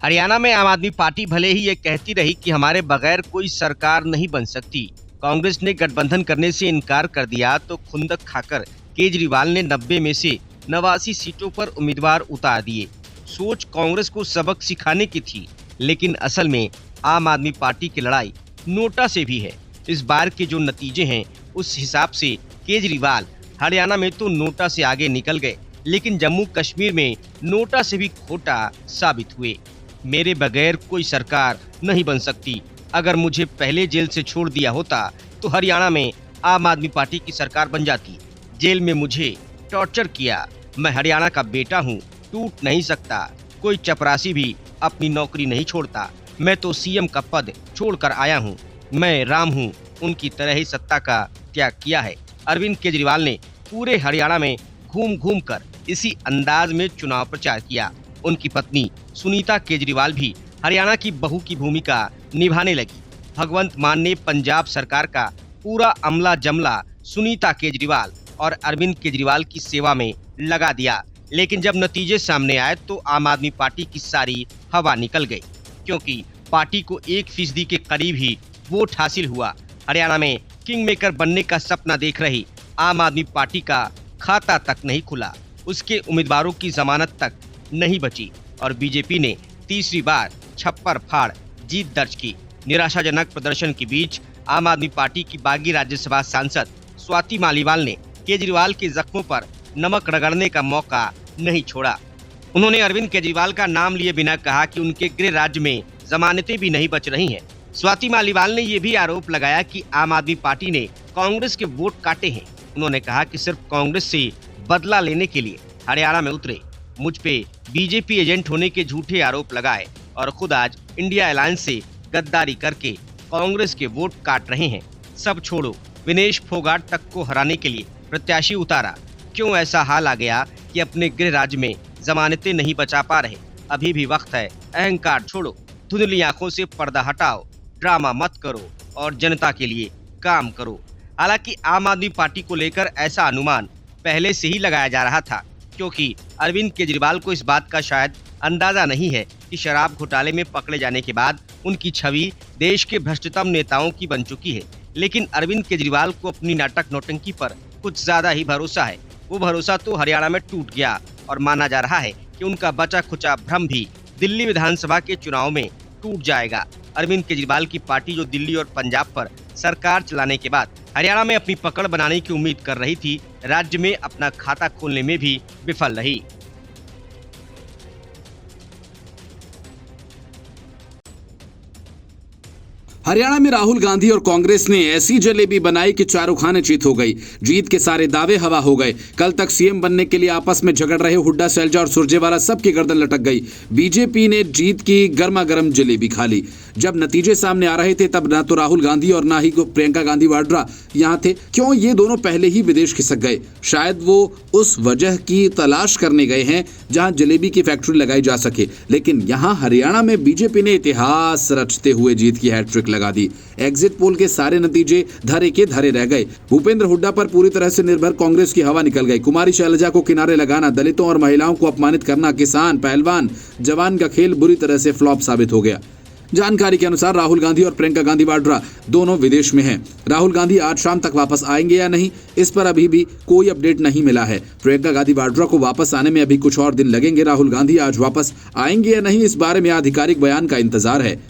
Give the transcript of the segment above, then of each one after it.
हरियाणा में आम आदमी पार्टी भले ही ये कहती रही कि हमारे बगैर कोई सरकार नहीं बन सकती, कांग्रेस ने गठबंधन करने से इनकार कर दिया तो खुंदक खाकर केजरीवाल ने 90 में से 89 सीटों पर उम्मीदवार उतार दिए। सोच कांग्रेस को सबक सिखाने की थी, लेकिन असल में आम आदमी पार्टी की लड़ाई नोटा से भी है। इस बार के जो नतीजे हैं उस हिसाब से केजरीवाल हरियाणा में तो नोटा से आगे निकल गए, लेकिन जम्मू कश्मीर में नोटा से भी खोटा साबित हुए। मेरे बगैर कोई सरकार नहीं बन सकती। अगर मुझे पहले जेल से छोड़ दिया होता तो हरियाणा में आम आदमी पार्टी की सरकार बन जाती। जेल में मुझे टॉर्चर किया। मैं हरियाणा का बेटा हूँ, टूट नहीं सकता। कोई चपरासी भी अपनी नौकरी नहीं छोड़ता। मैं तो सीएम का पद छोड़कर आया हूँ। मैं राम हूँ, उनकी तरह ही सत्ता का त्याग किया है। अरविंद केजरीवाल ने पूरे हरियाणा में घूम घूम कर इसी अंदाज में चुनाव प्रचार किया। उनकी पत्नी सुनीता केजरीवाल भी हरियाणा की बहू की भूमिका निभाने लगी। भगवंत मान ने पंजाब सरकार का पूरा अमला जमला सुनीता केजरीवाल और अरविंद केजरीवाल की सेवा में लगा दिया, लेकिन जब नतीजे सामने आए तो आम आदमी पार्टी की सारी हवा निकल गई, क्योंकि पार्टी को 1% के करीब ही वोट हासिल हुआ। हरियाणा में किंग मेकर बनने का सपना देख रही आम आदमी पार्टी का खाता तक नहीं खुला, उसके उम्मीदवारों की जमानत तक नहीं बची और बीजेपी ने तीसरी बार छप्पर फाड़ जीत दर्ज की। निराशाजनक प्रदर्शन के बीच आम आदमी पार्टी की बागी राज्यसभा सांसद स्वाति मालीवाल ने केजरीवाल के जख्मों पर नमक रगड़ने का मौका नहीं छोड़ा। उन्होंने अरविंद केजरीवाल का नाम लिए बिना कहा कि उनके गृह राज्य में जमानतें भी नहीं बच रही हैं। स्वाति मालीवाल ने यह भी आरोप लगाया कि आम आदमी पार्टी ने कांग्रेस के वोट काटे हैं। उन्होंने कहा कि सिर्फ कांग्रेस से बदला लेने के लिए हरियाणा में उतरे, मुझ पे बीजेपी एजेंट होने के झूठे आरोप लगाए और खुद आज इंडिया अलायंस से गद्दारी करके कांग्रेस के वोट काट रहे हैं। सब छोड़ो, विनेश फोगाट तक को हराने के लिए प्रत्याशी उतारा। क्यों ऐसा हाल आ गया कि अपने गृह राज्य में जमानतें नहीं बचा पा रहे? अभी भी वक्त है। अहंकार छोड़ो, धुंधली आंखों से पर्दा हटाओ, ड्रामा मत करो और जनता के लिए काम करो। हालांकि आम आदमी पार्टी को लेकर ऐसा अनुमान पहले से ही लगाया जा रहा था, क्योंकि अरविंद केजरीवाल को इस बात का शायद अंदाजा नहीं है कि शराब घोटाले में पकड़े जाने के बाद उनकी छवि देश के भ्रष्टतम नेताओं की बन चुकी है। लेकिन अरविंद केजरीवाल को अपनी नाटक नौटंकी पर कुछ ज्यादा ही भरोसा है। वो भरोसा तो हरियाणा में टूट गया और माना जा रहा है कि उनका बचा खुचा भ्रम भी दिल्ली विधानसभा के चुनाव में टूट जाएगा। अरविंद केजरीवाल की पार्टी जो दिल्ली और पंजाब पर सरकार चलाने के बाद हरियाणा में अपनी पकड़ बनाने की उम्मीद कर रही थी, राज्य में अपना खाता खोलने में भी विफल रही। हरियाणा में राहुल गांधी और कांग्रेस ने ऐसी जलेबी बनाई कि चारों खाने चीत हो गई। जीत के सारे दावे हवा हो गए। कल तक सीएम बनने के लिए आपस में झगड़ रहे हुड्डा, सैलजा और सुरजेवाला सबकी गर्दन लटक गई। बीजेपी ने जीत की गर्मा गर्म जलेबी खा ली। जब नतीजे सामने आ रहे थे तब ना तो राहुल गांधी और ना ही प्रियंका गांधी वाड्रा यहाँ थे। क्यों? ये दोनों पहले ही विदेश खिसक गए। शायद वो उस वजह की तलाश करने गए हैं जहां जलेबी की फैक्ट्री लगाई जा सके। लेकिन यहाँ हरियाणा में बीजेपी ने इतिहास रचते हुए जीत की हैट्रिक लगा दी। एग्जिट पोल के सारे नतीजे धरे के धरे रह गए। भूपेंद्र हुड्डा पर पूरी तरह से निर्भर कांग्रेस की हवा निकल गई। कुमारी शैलजा को किनारे लगाना, दलितों और महिलाओं को अपमानित करना, किसान, पहलवान, जवान का खेल बुरी तरह से फ्लॉप साबित हो गया। जानकारी के अनुसार राहुल गांधी और प्रियंका गांधी वाड्रा दोनों विदेश में हैं। राहुल गांधी आज शाम तक वापस आएंगे या नहीं, इस पर अभी भी कोई अपडेट नहीं मिला है। प्रियंका गांधी वाड्रा को वापस आने में अभी कुछ और दिन लगेंगे। राहुल गांधी आज वापस आएंगे या नहीं, इस बारे में आधिकारिक बयान का इंतजार है।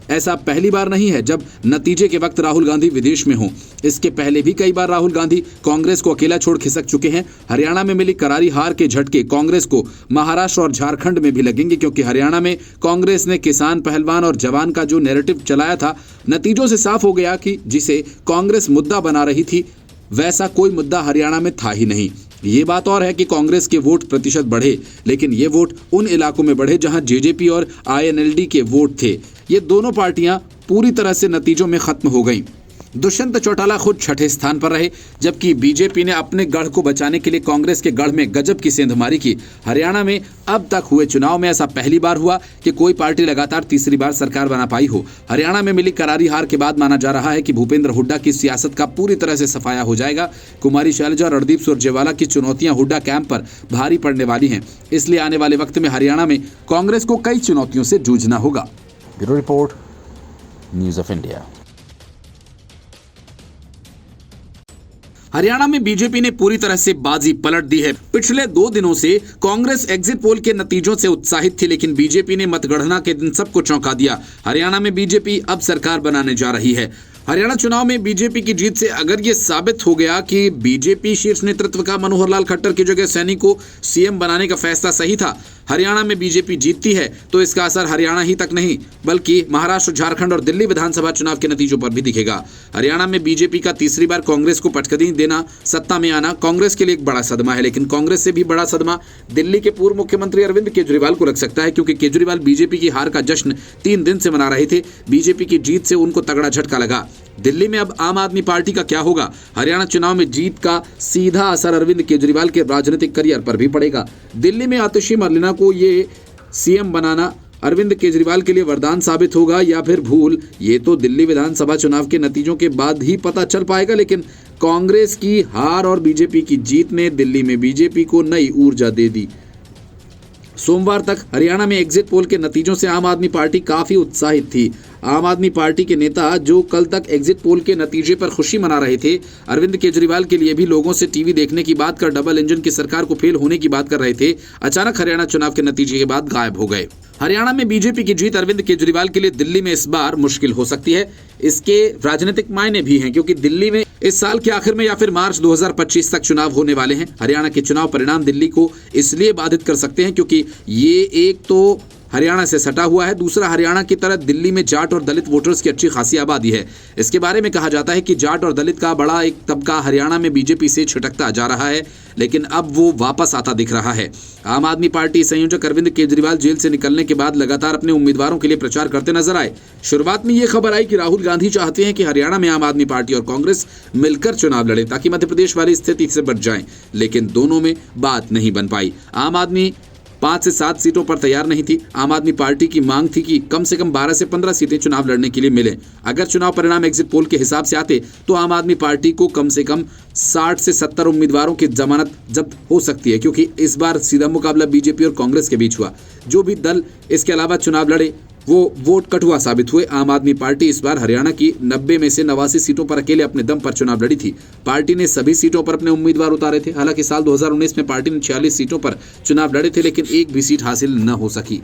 ऐसा पहली बार नहीं है जब नतीजे के वक्त राहुल गांधी विदेश में हों। इसके पहले भी कई बार राहुल गांधी कांग्रेस को अकेला छोड़ खिसक चुके हैं। हरियाणा में मिली करारी हार के झटके कांग्रेस को महाराष्ट्र और झारखंड में भी लगेंगे, क्योंकि हरियाणा में कांग्रेस ने किसान, पहलवान और जवान का जो नैरेटिव चलाया था, नतीजों से साफ हो गया कि जिसे कांग्रेस मुद्दा बना रही थी वैसा कोई मुद्दा हरियाणा में था ही नहीं। ये बात और है कि कांग्रेस के वोट प्रतिशत बढ़े, लेकिन ये वोट उन इलाकों में बढ़े जहां जेजेपी और आईएनएलडी के वोट थे। ये दोनों पार्टियां पूरी तरह से नतीजों में खत्म हो गईं। दुष्यंत चौटाला खुद छठे स्थान पर रहे, जबकि बीजेपी ने अपने गढ़ को बचाने के लिए कांग्रेस के गढ़ में गजब की सेंधमारी की। हरियाणा में अब तक हुए चुनाव में ऐसा पहली बार हुआ कि कोई पार्टी लगातार तीसरी बार सरकार बना पाई हो। हरियाणा में मिली करारी हार के बाद माना जा रहा है कि भूपेंद्र हुड्डा की सियासत का पूरी तरह से सफाया हो जाएगा। कुमारी शैलजा और रणदीप सुरजेवाला की चुनौतियां हुड्डा कैंप पर भारी पड़ने वाली हैं, इसलिए आने वाले वक्त में हरियाणा में कांग्रेस को कई चुनौतियों से जूझना होगा। Bureau report, news of India. Haryana में बीजेपी ने पूरी तरह से बाजी पलट दी है। पिछले 2 दिनों से कांग्रेस एग्जिट पोल के नतीजों से उत्साहित थी, लेकिन बीजेपी ने मतगणना के दिन सबको चौंका दिया। हरियाणा में बीजेपी अब सरकार बनाने जा रही है। हरियाणा चुनाव में बीजेपी की जीत से अगर यह साबित हो गया कि बीजेपी शीर्ष नेतृत्व का मनोहर लाल खट्टर की जगह सैनी को सीएम बनाने का फैसला सही था, हरियाणा में बीजेपी जीतती है तो इसका असर हरियाणा ही तक नहीं बल्कि महाराष्ट्र, झारखंड और दिल्ली विधानसभा चुनाव के नतीजों पर भी दिखेगा। हरियाणा में बीजेपी का तीसरी बार कांग्रेस को पटखनी देना, सत्ता में आना कांग्रेस के लिए एक बड़ा सदमा है, लेकिन कांग्रेस से भी बड़ा सदमा दिल्ली के पूर्व मुख्यमंत्री अरविंद केजरीवाल को लग सकता है, क्योंकि केजरीवाल बीजेपी की हार का जश्न 3 दिन से मना रहे थे। बीजेपी की जीत से उनको तगड़ा झटका लगा। दिल्ली में अब आम आदमी पार्टी का क्या होगा? हरियाणा चुनाव में जीत का सीधा असर अरविंद केजरीवाल के राजनीतिक करियर पर भी पड़ेगा। दिल्ली में आतिशी मरलेना को ये सीएम बनाना अरविंद केजरीवाल के लिए वरदान साबित होगा या फिर भूल, ये तो दिल्ली विधानसभा चुनाव के नतीजों के बाद ही पता चल पाएगा। लेकिन कांग्रेस की हार और बीजेपी की जीत ने दिल्ली में बीजेपी को नई ऊर्जा दे दी। सोमवार तक हरियाणा में एग्जिट पोल के नतीजों से आम आदमी पार्टी काफी उत्साहित थी। आम आदमी पार्टी के नेता जो कल तक एग्जिट पोल के नतीजे पर खुशी मना रहे थे, अरविंद केजरीवाल के लिए भी लोगों से टीवी देखने की बात कर डबल इंजन की सरकार को फेल होने की बात कर रहे थे, अचानक हरियाणा चुनाव के नतीजे के बाद गायब हो गए। हरियाणा में बीजेपी की जीत अरविंद केजरीवाल के लिए दिल्ली में इस बार मुश्किल हो सकती है। इसके राजनीतिक मायने भी हैं, क्योंकि दिल्ली में इस साल के आखिर में या फिर मार्च 2025 तक चुनाव होने वाले हैं। हरियाणा के चुनाव परिणाम दिल्ली को इसलिए बाधित कर सकते हैं क्योंकि ये एक तो हरियाणा से सटा हुआ है, दूसरा हरियाणा की तरह दिल्ली में जाट और दलित वोटर्स की अच्छी खासी आबादी है। इसके बारे में कहा जाता है कि जाट और दलित का बड़ा एक तबका हरियाणा में बीजेपी से छिटकता जा रहा है, लेकिन अब वो वापस आता दिख रहा है। आम आदमी पार्टी संयोजक अरविंद केजरीवाल जेल से निकलने के बाद लगातार अपने उम्मीदवारों के लिए प्रचार करते नजर आए। शुरुआत में ये खबर आई कि राहुल गांधी चाहते हैं कि हरियाणा में आम आदमी पार्टी और कांग्रेस मिलकर चुनाव लड़े ताकि मध्य प्रदेश वाली स्थिति से बच जाएं, लेकिन दोनों में बात नहीं बन पाई। आम आदमी 5 से 7 सीटों पर तैयार नहीं थी। आम आदमी पार्टी की मांग थी कि कम से कम 12 से 15 सीटें चुनाव लड़ने के लिए मिले। अगर चुनाव परिणाम एग्जिट पोल के हिसाब से आते तो आम आदमी पार्टी को कम से कम 60 से 70 उम्मीदवारों की जमानत जब्त हो सकती है, क्योंकि इस बार सीधा मुकाबला बीजेपी और कांग्रेस के बीच हुआ। जो भी दल इसके अलावा चुनाव लड़े वो वोट कटुआ साबित हुए। आम आदमी पार्टी इस बार हरियाणा की 90 में से 89 सीटों पर अकेले अपने दम पर चुनाव लड़ी थी। पार्टी ने सभी सीटों पर अपने उम्मीदवार उतारे थे। हालांकि साल 2019 में पार्टी ने 46 सीटों पर चुनाव लड़े थे, लेकिन एक भी सीट हासिल न हो सकी।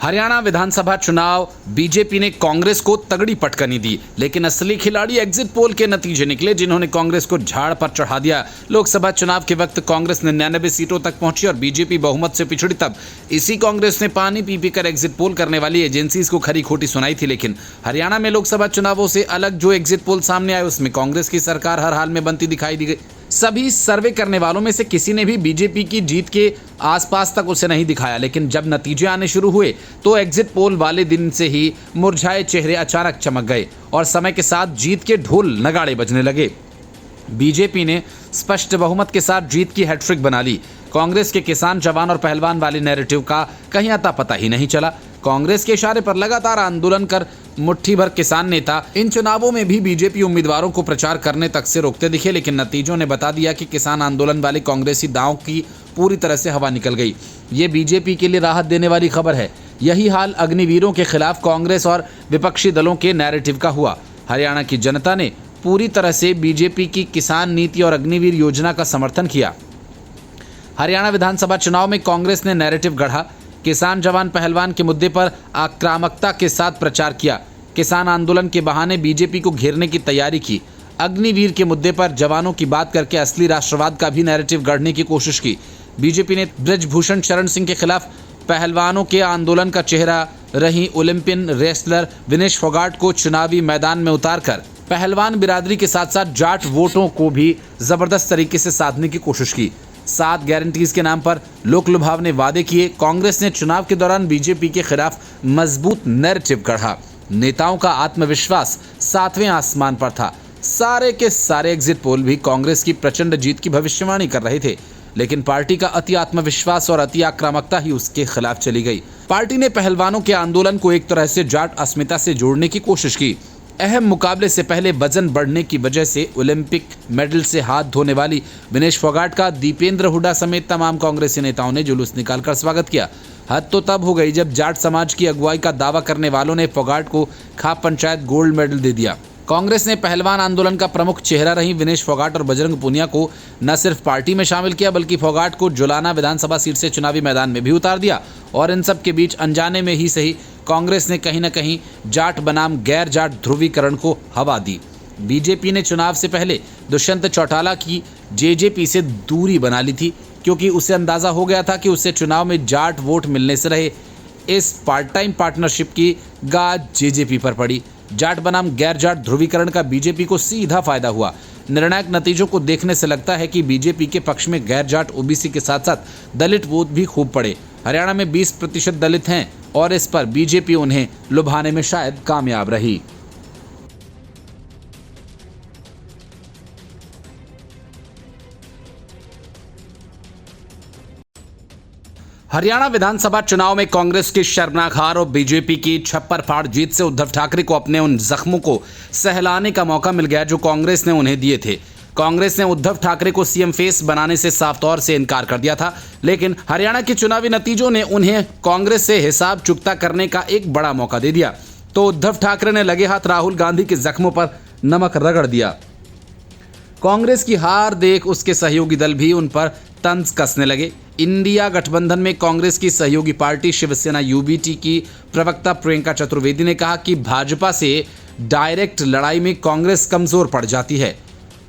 हरियाणा विधानसभा चुनाव बीजेपी ने कांग्रेस को तगड़ी पटकनी दी, लेकिन असली खिलाड़ी एग्जिट पोल के नतीजे निकले जिन्होंने कांग्रेस को झाड़ पर चढ़ा दिया। लोकसभा चुनाव के वक्त कांग्रेस 99 सीटों तक पहुंची और बीजेपी बहुमत से पिछड़ी। तब इसी कांग्रेस ने पानी पी पी कर एग्जिट पोल करने वाली एजेंसीज को खरी खोटी सुनाई थी। लेकिन हरियाणा में लोकसभा चुनावों से अलग जो एग्जिट पोल सामने आए उसमें कांग्रेस की सरकार हर हाल में बनती दिखाई दी गई। सभी सर्वे करने वालों में से किसी ने भी बीजेपी की जीत के आसपास तक उसे नहीं दिखाया, लेकिन जब नतीजे आने शुरू हुए तो एग्जिट पोल वाले दिन से ही मुरझाए चेहरे अचानक चमक गए और समय के साथ जीत के ढोल नगाड़े बजने लगे। बीजेपी ने स्पष्ट बहुमत के साथ जीत की हैट्रिक बना ली। कांग्रेस के किसान, जवान और पहलवान वाले नैरेटिव का कहीं अता पता ही नहीं चला। कांग्रेस के इशारे पर लगातार आंदोलन कर मुट्ठी भर किसान नेता इन चुनावों में भी बीजेपी उम्मीदवारों को प्रचार करने तक से रोकते दिखे, लेकिन नतीजों ने बता दिया कि किसान आंदोलन वाले कांग्रेसी दांव की पूरी तरह से हवा निकल गई। ये बीजेपी के लिए राहत देने वाली खबर है। यही हाल अग्निवीरों के खिलाफ कांग्रेस और विपक्षी दलों के नैरेटिव का हुआ। हरियाणा की जनता ने पूरी तरह से बीजेपी की किसान नीति और अग्निवीर योजना का समर्थन किया। हरियाणा विधानसभा चुनाव में कांग्रेस ने नैरेटिव गढ़ा। किसान, जवान, पहलवान के मुद्दे पर आक्रामकता के साथ प्रचार किया। किसान आंदोलन के बहाने बीजेपी को घेरने की तैयारी की। अग्निवीर के मुद्दे पर जवानों की बात करके असली राष्ट्रवाद का भी नैरेटिव गढ़ने की कोशिश की। बीजेपी ने ब्रजभूषण शरण सिंह के खिलाफ पहलवानों के आंदोलन का चेहरा रही ओलंपियन रेसलर विनेश फोगाट को चुनावी मैदान में उतारकर पहलवान बिरादरी के साथ साथ जाट वोटों को भी जबरदस्त तरीके से साधने की कोशिश की। 7 गारंटीज के नाम पर लोक लुभावने वादे किए। कांग्रेस ने चुनाव के दौरान बीजेपी के खिलाफ मजबूत नैरेटिव गढ़ा। नेताओं का आत्मविश्वास 7वें आसमान पर था। सारे के सारे एग्जिट पोल भी कांग्रेस की प्रचंड जीत की भविष्यवाणी कर रहे थे, लेकिन पार्टी का अति आत्मविश्वास और अति आक्रामकता ही उसके खिलाफ चली गई। पार्टी ने पहलवानों के आंदोलन को एक तरह से जाट अस्मिता से जोड़ने की कोशिश की। अहम मुकाबले से पहले वजन बढ़ने की वजह से ओलंपिक मेडल से हाथ धोने वाली विनेश फोगाट का दीपेंद्र हुड्डा समेत तमाम कांग्रेसी नेताओं ने जुलूस निकालकर स्वागत किया। हद तो तब हो गई जब जाट समाज की अगुवाई का दावा करने वालों ने फोगाट को खाप पंचायत गोल्ड मेडल दे दिया। कांग्रेस ने पहलवान आंदोलन का प्रमुख चेहरा रही विनेश फोगाट और बजरंग पुनिया को न सिर्फ पार्टी में शामिल किया, बल्कि फोगाट को जुलाना विधानसभा सीट से चुनावी मैदान में भी उतार दिया। और इन सब के बीच अनजाने में ही सही कांग्रेस ने कहीं न कहीं जाट बनाम गैर जाट ध्रुवीकरण को हवा दी। बीजेपी ने चुनाव से पहले दुष्यंत चौटाला की जेजेपी से दूरी बना ली थी, क्योंकि उसे अंदाजा हो गया था कि उसे चुनाव में जाट वोट मिलने से रहे। इस पार्ट टाइम पार्टनरशिप की गाज जेजेपी पर पड़ी। जाट बनाम गैर जाट ध्रुवीकरण का बीजेपी को सीधा फायदा हुआ। निर्णायक नतीजों को देखने से लगता है कि बीजेपी के पक्ष में गैर जाट ओबीसी के साथ साथ दलित वोट भी खूब पड़े। हरियाणा में 20% दलित हैं और इस पर बीजेपी उन्हें लुभाने में शायद कामयाब रही। हरियाणा विधानसभा चुनाव में कांग्रेस की शर्मनाक हार और बीजेपी की छप्पर फाड़ जीत से उद्धव ठाकरे को अपने उन जख्मों को सहलाने का मौका मिल गया जो कांग्रेस ने उन्हें दिए थे। कांग्रेस ने उद्धव ठाकरे को सीएम फेस बनाने से साफ तौर से इनकार कर दिया था, लेकिन हरियाणा के चुनावी नतीजों ने उन्हें कांग्रेस से हिसाब चुकता करने का एक बड़ा मौका दे दिया। तो उद्धव ठाकरे ने लगे हाथ राहुल गांधी के जख्मों पर नमक रगड़ दिया। कांग्रेस की हार देख उसके सहयोगी दल भी उन पर तंज कसने लगे। इंडिया गठबंधन में कांग्रेस की सहयोगी पार्टी शिवसेना यूबीटी की प्रवक्ता प्रियंका चतुर्वेदी ने कहा कि भाजपा से डायरेक्ट लड़ाई में कांग्रेस कमजोर पड़ जाती है।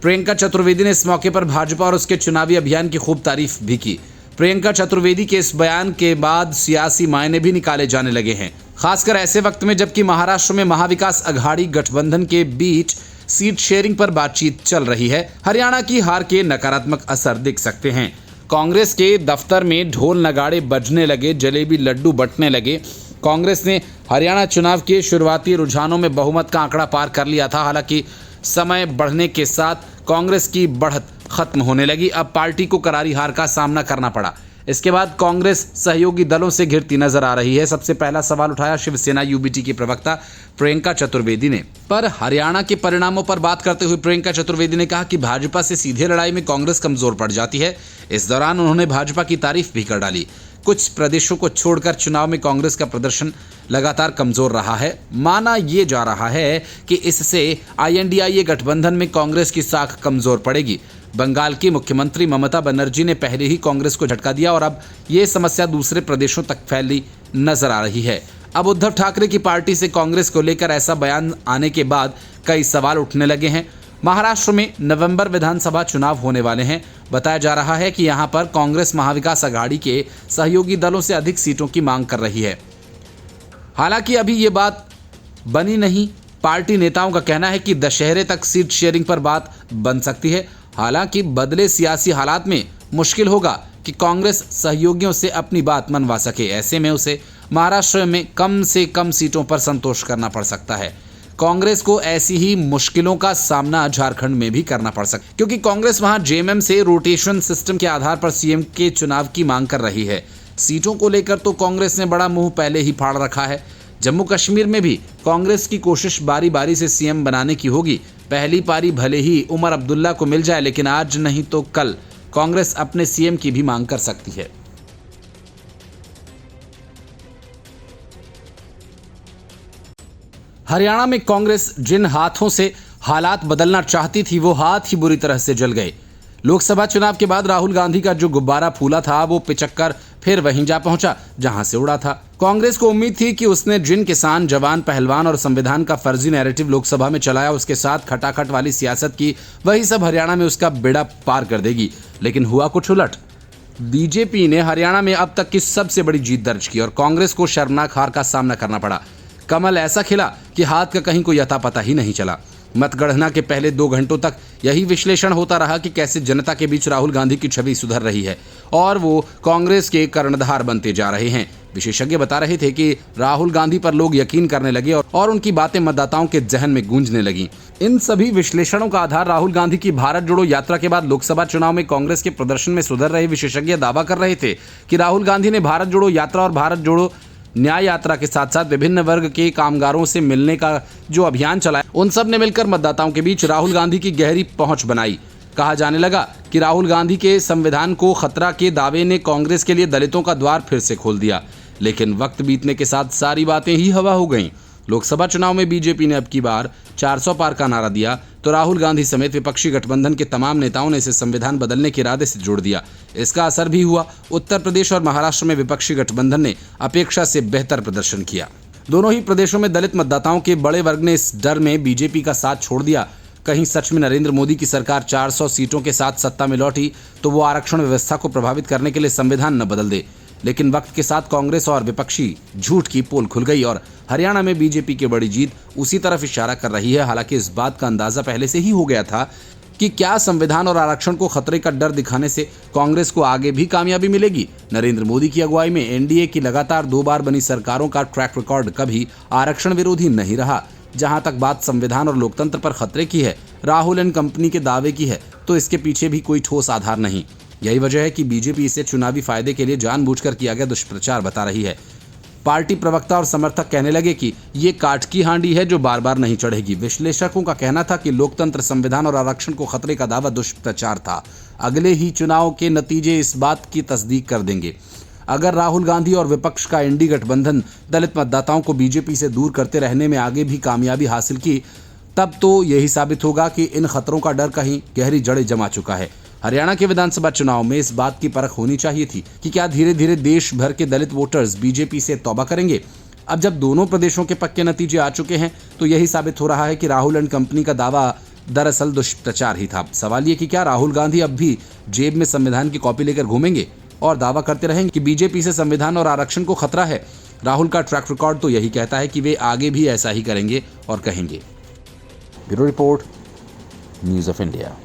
प्रियंका चतुर्वेदी ने इस मौके पर भाजपा और उसके चुनावी अभियान की खूब तारीफ भी की। प्रियंका चतुर्वेदी के इस बयान के बाद सियासी मायने भी निकाले जाने लगे हैं, खासकर ऐसे वक्त में जबकि महाराष्ट्र में महाविकास अघाड़ी गठबंधन के बीच सीट शेयरिंग पर बातचीत चल रही है। हरियाणा की हार के नकारात्मक असर दिख सकते हैं। कांग्रेस के दफ्तर में ढोल नगाड़े बजने लगे, जलेबी लड्डू बंटने लगे। कांग्रेस ने हरियाणा चुनाव के शुरुआती रुझानों में बहुमत का आंकड़ा पार कर लिया था। हालांकि समय बढ़ने के साथ कांग्रेस की बढ़त खत्म होने लगी। अब पार्टी को करारी हार का सामना करना पड़ा। इसके बाद कांग्रेस सहयोगी दलों से घिरती नजर आ रही है। सबसे पहला सवाल उठाया शिवसेना यूबीटी की प्रवक्ता प्रियंका चतुर्वेदी ने। पर हरियाणा के परिणामों पर बात करते हुए प्रियंका चतुर्वेदी ने कहा कि भाजपा से सीधे लड़ाई में कांग्रेस कमजोर पड़ जाती है। इस दौरान उन्होंने भाजपा की तारीफ भी कर डाली। कुछ प्रदेशों को छोड़कर चुनाव में कांग्रेस का प्रदर्शन लगातार कमजोर रहा है। माना यह जा रहा है कि इससे INDIA गठबंधन में कांग्रेस की साख कमजोर पड़ेगी। बंगाल की मुख्यमंत्री ममता बनर्जी ने पहले ही कांग्रेस को झटका दिया और अब ये समस्या दूसरे प्रदेशों तक फैली नजर आ रही है। अब उद्धव ठाकरे की पार्टी से कांग्रेस को लेकर ऐसा बयान आने के बाद कई सवाल उठने लगे हैं। महाराष्ट्र में नवंबर विधानसभा चुनाव होने वाले हैं। बताया जा रहा है कि यहां पर कांग्रेस महाविकास अघाड़ी के सहयोगी दलों से अधिक सीटों की मांग कर रही है। हालांकि अभी ये बात बनी नहीं। पार्टी नेताओं का कहना है कि दशहरे तक सीट शेयरिंग पर बात बन सकती है। हालांकि बदले सियासी हालात में मुश्किल होगा कि कांग्रेस सहयोगियों से अपनी बात मनवा सके। ऐसे में उसे महाराष्ट्र में कम से कम सीटों पर संतोष करना पड़ सकता है। कांग्रेस को ऐसी ही मुश्किलों का सामना झारखंड में भी करना पड़ सकता है, क्योंकि कांग्रेस वहां जेएमएम से रोटेशन सिस्टम के आधार पर सीएम के चुनाव की मांग कर रही है। सीटों को लेकर तो कांग्रेस ने बड़ा मुंह पहले ही फाड़ रखा है। जम्मू कश्मीर में भी कांग्रेस की कोशिश बारी बारी से सीएम बनाने की होगी। पहली पारी भले ही उमर अब्दुल्ला को मिल जाए, लेकिन आज नहीं तो कल कांग्रेस अपने सीएम की भी मांग कर सकती है। हरियाणा में कांग्रेस जिन हाथों से हालात बदलना चाहती थी वो हाथ ही बुरी तरह से जल गए। लोकसभा चुनाव के बाद राहुल गांधी का जो गुब्बारा फूला था वो पिचक्कर फिर वहीं जा पहुंचा जहां से उड़ा था। कांग्रेस को उम्मीद थी कि उसने जिन किसान, जवान, पहलवान और संविधान का फर्जी नैरेटिव लोकसभा में चलाया, उसके साथ खटाखट वाली सियासत की, वही सब हरियाणा में उसका बेड़ा पार कर देगी। लेकिन हुआ कुछ उलट। बीजेपी ने हरियाणा में अब तक की सबसे बड़ी जीत दर्ज की और कांग्रेस को शर्मनाक हार का सामना करना पड़ा। कमल ऐसा खिला कि हाथ का कहीं कोई अता पता ही नहीं चला। मतगणना के पहले 2 घंटों तक यही विश्लेषण होता रहा कि कैसे जनता के बीच राहुल गांधी की छवि सुधर रही है और वो कांग्रेस के कर्णधार बनते जा रहे हैं। विशेषज्ञ बता रहे थे कि राहुल गांधी पर लोग यकीन करने लगे और उनकी बातें मतदाताओं के जहन में गूंजने लगी। इन सभी विश्लेषणों का आधार राहुल गांधी की भारत जोड़ो यात्रा के बाद लोकसभा चुनाव में कांग्रेस के प्रदर्शन में सुधर रहे विशेषज्ञ दावा कर रहे थे कि राहुल गांधी ने भारत जोड़ो यात्रा और भारत जोड़ो न्याय यात्रा के साथ साथ विभिन्न वर्ग के कामगारों से मिलने का जो अभियान चलाया, उन सब ने मिलकर मतदाताओं के बीच राहुल गांधी की गहरी पहुंच बनाई। कहा जाने लगा कि राहुल गांधी के संविधान को खतरा के दावे ने कांग्रेस के लिए दलितों का द्वार फिर से खोल दिया। लेकिन वक्त बीतने के साथ सारी बातें ही हवा हो गईं। लोकसभा चुनाव में बीजेपी ने अब की बार 400 पार का नारा दिया तो राहुल गांधी समेत विपक्षी गठबंधन के तमाम नेताओं ने इसे संविधान बदलने के इरादे से जोड़ दिया। इसका असर भी हुआ। उत्तर प्रदेश और महाराष्ट्र में विपक्षी गठबंधन ने अपेक्षा से बेहतर प्रदर्शन किया। दोनों ही प्रदेशों में दलित मतदाताओं के बड़े वर्ग ने इस डर में बीजेपी का साथ छोड़ दिया कहीं सच में नरेंद्र मोदी की सरकार 400 सीटों के साथ सत्ता में लौटी तो वो आरक्षण व्यवस्था को प्रभावित करने के लिए संविधान न बदल दे। लेकिन वक्त के साथ कांग्रेस और विपक्षी झूठ की पोल खुल गई और हरियाणा में बीजेपी की बड़ी जीत उसी तरफ इशारा कर रही है। हालांकि इस बात का अंदाजा पहले से ही हो गया था कि क्या संविधान और आरक्षण को खतरे का डर दिखाने से कांग्रेस को आगे भी कामयाबी मिलेगी। नरेंद्र मोदी की अगुवाई में एनडीए की लगातार 2 बार बनी सरकारों का ट्रैक रिकॉर्ड कभी आरक्षण विरोधी नहीं रहा। जहां तक बात संविधान और लोकतंत्र पर खतरे की है, राहुल एंड कंपनी के दावे की है, तो इसके पीछे भी कोई ठोस आधार नहीं। यही वजह है कि बीजेपी इसे चुनावी फायदे के लिए जानबूझकर किया गया दुष्प्रचार बता रही है। पार्टी प्रवक्ता और समर्थक कहने लगे कि ये काठ की हांडी है जो बार बार नहीं चढ़ेगी। विश्लेषकों का कहना था कि लोकतंत्र, संविधान और आरक्षण को खतरे का दावा दुष्प्रचार था। अगले ही चुनाव के नतीजे इस बात की तस्दीक कर देंगे। अगर राहुल गांधी और विपक्ष का इंडी गठबंधन दलित मतदाताओं को बीजेपी से दूर करते रहने में आगे भी कामयाबी हासिल की, तब तो यही साबित होगा कि इन खतरों का डर कहीं गहरी जड़ें जमा चुका है। हरियाणा के विधानसभा चुनाव में इस बात की परख होनी चाहिए थी कि क्या धीरे धीरे देश भर के दलित वोटर्स बीजेपी से तौबा करेंगे। अब जब दोनों प्रदेशों के पक्के नतीजे आ चुके हैं तो यही साबित हो रहा है कि राहुल एंड कंपनी का दावा दरअसल दुष्प्रचार ही था। सवाल ये कि क्या राहुल गांधी अब भी जेब में संविधान की कॉपी लेकर घूमेंगे और दावा करते रहेंगे कि बीजेपी से संविधान और आरक्षण को खतरा है। राहुल का ट्रैक रिकॉर्ड तो यही कहता है कि वे आगे भी ऐसा ही करेंगे और कहेंगे। Bureau report, news of India.